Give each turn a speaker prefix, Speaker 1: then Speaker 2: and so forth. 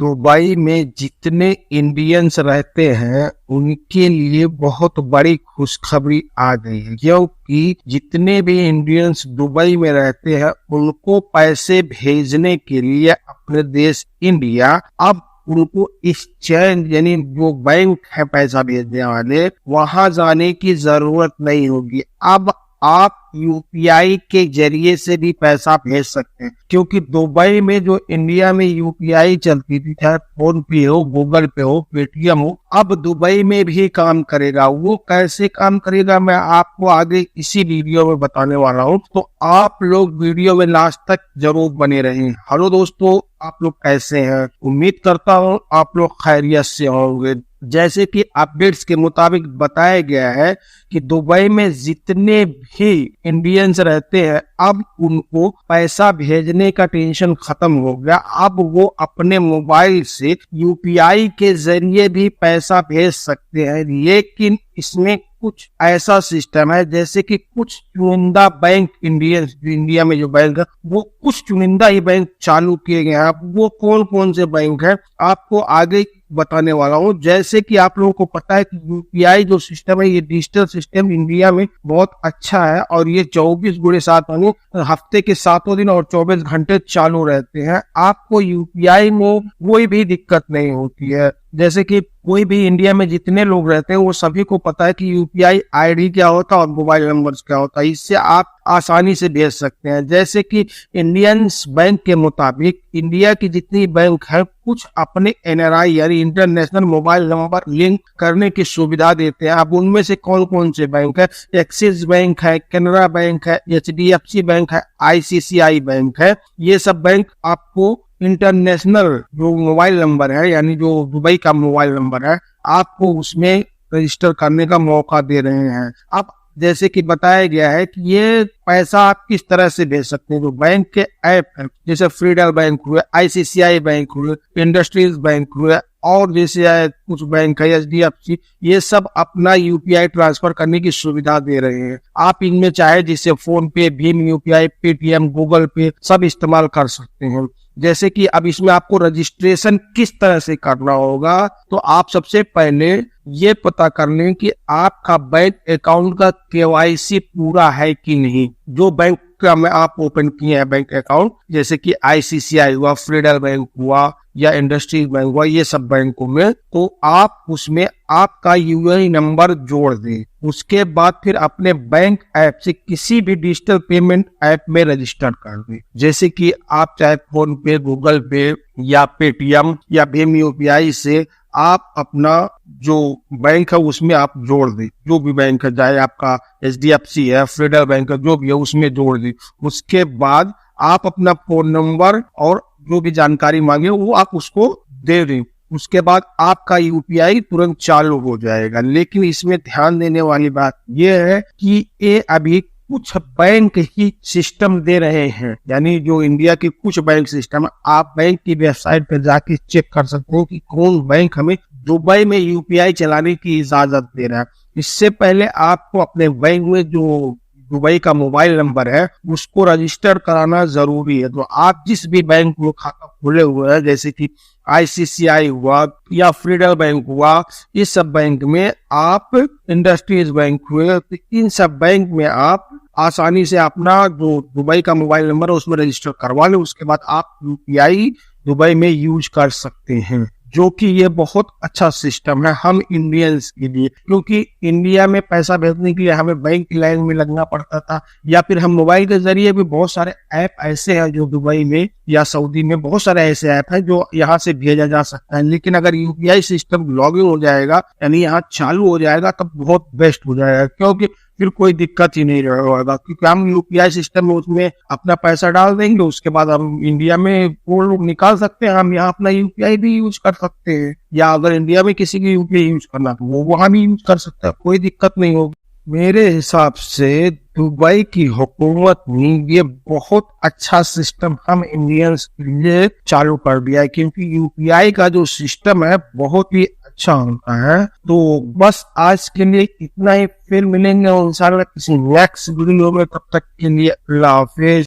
Speaker 1: Dubai में जितने Indians रहते हैं उनके लिए बहुत बड़ी खुशखबरी आ गई है, क्योंकि जितने भी इंडियंस दुबई में रहते हैं उनको पैसे भेजने के लिए अपने देश इंडिया अब उनको एक्सचेंज यानी जो बैंक है पैसा भेजने वाले वहां जाने की जरूरत नहीं होगी। अब आप यूपीआई के जरिए से भी पैसा भेज सकते हैं, क्योंकि दुबई में जो इंडिया में यूपीआई चलती थी, चाहे फोन पे हो, गूगल पे हो, पेटीएम हो, अब दुबई में भी काम करेगा। वो कैसे काम करेगा मैं आपको आगे इसी वीडियो में बताने वाला हूँ, तो आप लोग वीडियो में लास्ट तक जरूर बने रहें। हेलो दोस्तों, आप लोग कैसे हैं? उम्मीद करता हूँ आप लोग खैरियत से होंगे। जैसे कि अपडेट्स के मुताबिक बताया गया है कि दुबई में जितने भी इंडियंस रहते हैं अब उनको पैसा भेजने का टेंशन खत्म हो गया। अब वो अपने मोबाइल से यूपीआई के जरिए भी पैसा भेज सकते हैं, लेकिन इसमें कुछ ऐसा सिस्टम है जैसे कि कुछ चुनिंदा बैंक इंडिया में जो बैंक है वो कुछ चुनिंदा ही बैंक चालू किए गए हैं। वो कौन कौन से बैंक है आपको आगे बताने वाला हूँ। जैसे कि आप लोगों को पता है कि यूपीआई जो सिस्टम है ये डिजिटल सिस्टम इंडिया में बहुत अच्छा है और ये 24/7 यानी हफ्ते के 7 दिन और 24 घंटे चालू रहते हैं। आपको यूपीआई में कोई भी दिक्कत नहीं होती है। जैसे कि कोई भी इंडिया में जितने लोग रहते हैं वो सभी को पता है कि यूपीआई आईडी क्या होता है और मोबाइल नंबर क्या होता है। इससे आप आसानी से भेज सकते हैं। जैसे कि इंडियंस बैंक के मुताबिक इंडिया की जितनी बैंक है कुछ अपने एनआरआई यानी इंटरनेशनल मोबाइल नंबर लिंक करने की सुविधा देते हैं। अब उनमें से कौन कौन से बैंक है? एक्सिस बैंक है, कैनरा बैंक है, एचडीएफसी बैंक है, आईसीआईसीआई बैंक है। ये सब बैंक आपको इंटरनेशनल जो मोबाइल नंबर है यानी जो दुबई का मोबाइल नंबर है आपको उसमें रजिस्टर करने का मौका दे रहे हैं। अब जैसे कि बताया गया है कि ये पैसा आप किस तरह से भेज सकते हैं। जो बैंक के ऐप है जैसे फ्रीडल बैंक हुए, आईसीआईसीआई बैंक हुए, इंडस्ट्रीज बैंक हुए और जैसे कुछ बैंक है एचडीएफसी, ये सब अपना यूपीआई ट्रांसफर करने की सुविधा दे रहे हैं। आप इनमें चाहे जिससे फोन पे, भीम यूपीआई, पेटीएम, गूगल पे सब इस्तेमाल कर सकते हैं। जैसे कि अब इसमें आपको रजिस्ट्रेशन किस तरह से करना होगा, तो आप सबसे पहले ये पता कर लें कि आपका बैंक अकाउंट का केवाईसी पूरा है कि नहीं। जो बैंक का में आप ओपन किए हैं बैंक अकाउंट, जैसे कि आईसीआईसीआई हुआ, फ्रीडल बैंक हुआ या इंडस्ट्रीज बैंक हुआ, ये सब बैंकों में, तो आप उसमें आपका यूआईडी नंबर जोड़ दें। उसके बाद फिर अपने बैंक ऐप से किसी भी डिजिटल पेमेंट ऐप में रजिस्टर कर दें। जैसे कि आप चाहे फोन पे, गूगल पे या पेटीएम या भीम यूपीआई से आप अपना जो बैंक है उसमें आप जोड़ दें। जो भी बैंक है, चाहे आपका एचडीएफसी है, फ्रीडल बैंक है, जो भी है उसमें जोड़ दें। उसके बाद आप अपना फोन नंबर और जो भी जानकारी मांगे वो आप उसको दे दें। उसके बाद आपका यूपीआई तुरंत चालू हो जाएगा। लेकिन इसमें ध्यान देने वाली बात यह है कि ये अभी कुछ बैंक ही सिस्टम दे रहे हैं, यानी जो इंडिया के कुछ बैंक सिस्टम, आप बैंक की वेबसाइट पर जाके चेक कर सकते हो कि कौन बैंक हमें दुबई में यूपीआई चलाने की इजाजत दे रहा है। इससे पहले आपको अपने बैंक में जो दुबई का मोबाइल नंबर है उसको रजिस्टर कराना जरूरी है। तो आप जिस भी बैंक में खाता खोले हुए हैं, जैसे कि आईसीआईसीआई हुआ या फ्रीडल बैंक हुआ, इस सब बैंक में आप, इंडस्ट्रीज बैंक हुए, तो इन सब बैंक में आप आसानी से अपना जो दुबई का मोबाइल नंबर है उसमें रजिस्टर करवा लें। उसके बाद आप यूपीआई दुबई में यूज कर सकते हैं, जो कि ये बहुत अच्छा सिस्टम है हम इंडियंस के लिए। क्योंकि इंडिया में पैसा भेजने के लिए हमें बैंक की लाइन में लगना पड़ता था, या फिर हम मोबाइल के जरिए भी बहुत सारे ऐप ऐसे हैं जो दुबई में या सऊदी में बहुत सारे ऐसे ऐप हैं जो यहाँ से भेजा जा सकता है। लेकिन अगर यूपीआई सिस्टम लॉगिन हो जाएगा यानी यहाँ चालू हो जाएगा तब बहुत बेस्ट हो जाएगा, क्योंकि फिर कोई दिक्कत ही नहीं रहेगा। क्योंकि हम यूपीआई सिस्टम में उसमें अपना पैसा डाल देंगे, उसके बाद हम इंडिया में वो लोग निकाल सकते हैं, हम यहाँ अपना यूपीआई भी यूज कर सकते हैं, या अगर इंडिया में किसी की यूपीआई यूज करना तो वो वहां भी यूज कर सकता है, कोई दिक्कत नहीं होगी। मेरे हिसाब से दुबई की हुकूमत ने ये बहुत अच्छा सिस्टम हम इंडियंस के लिए चालू कर दिया है, क्योंकि यूपीआई का जो सिस्टम है बहुत ही अच्छा होता है। तो बस आज के लिए इतना ही, फिर मिलेंगे इंशाल्लाह किसी नेक्स्ट वीडियो में। तब तक के लिए अल्लाह हाफिज।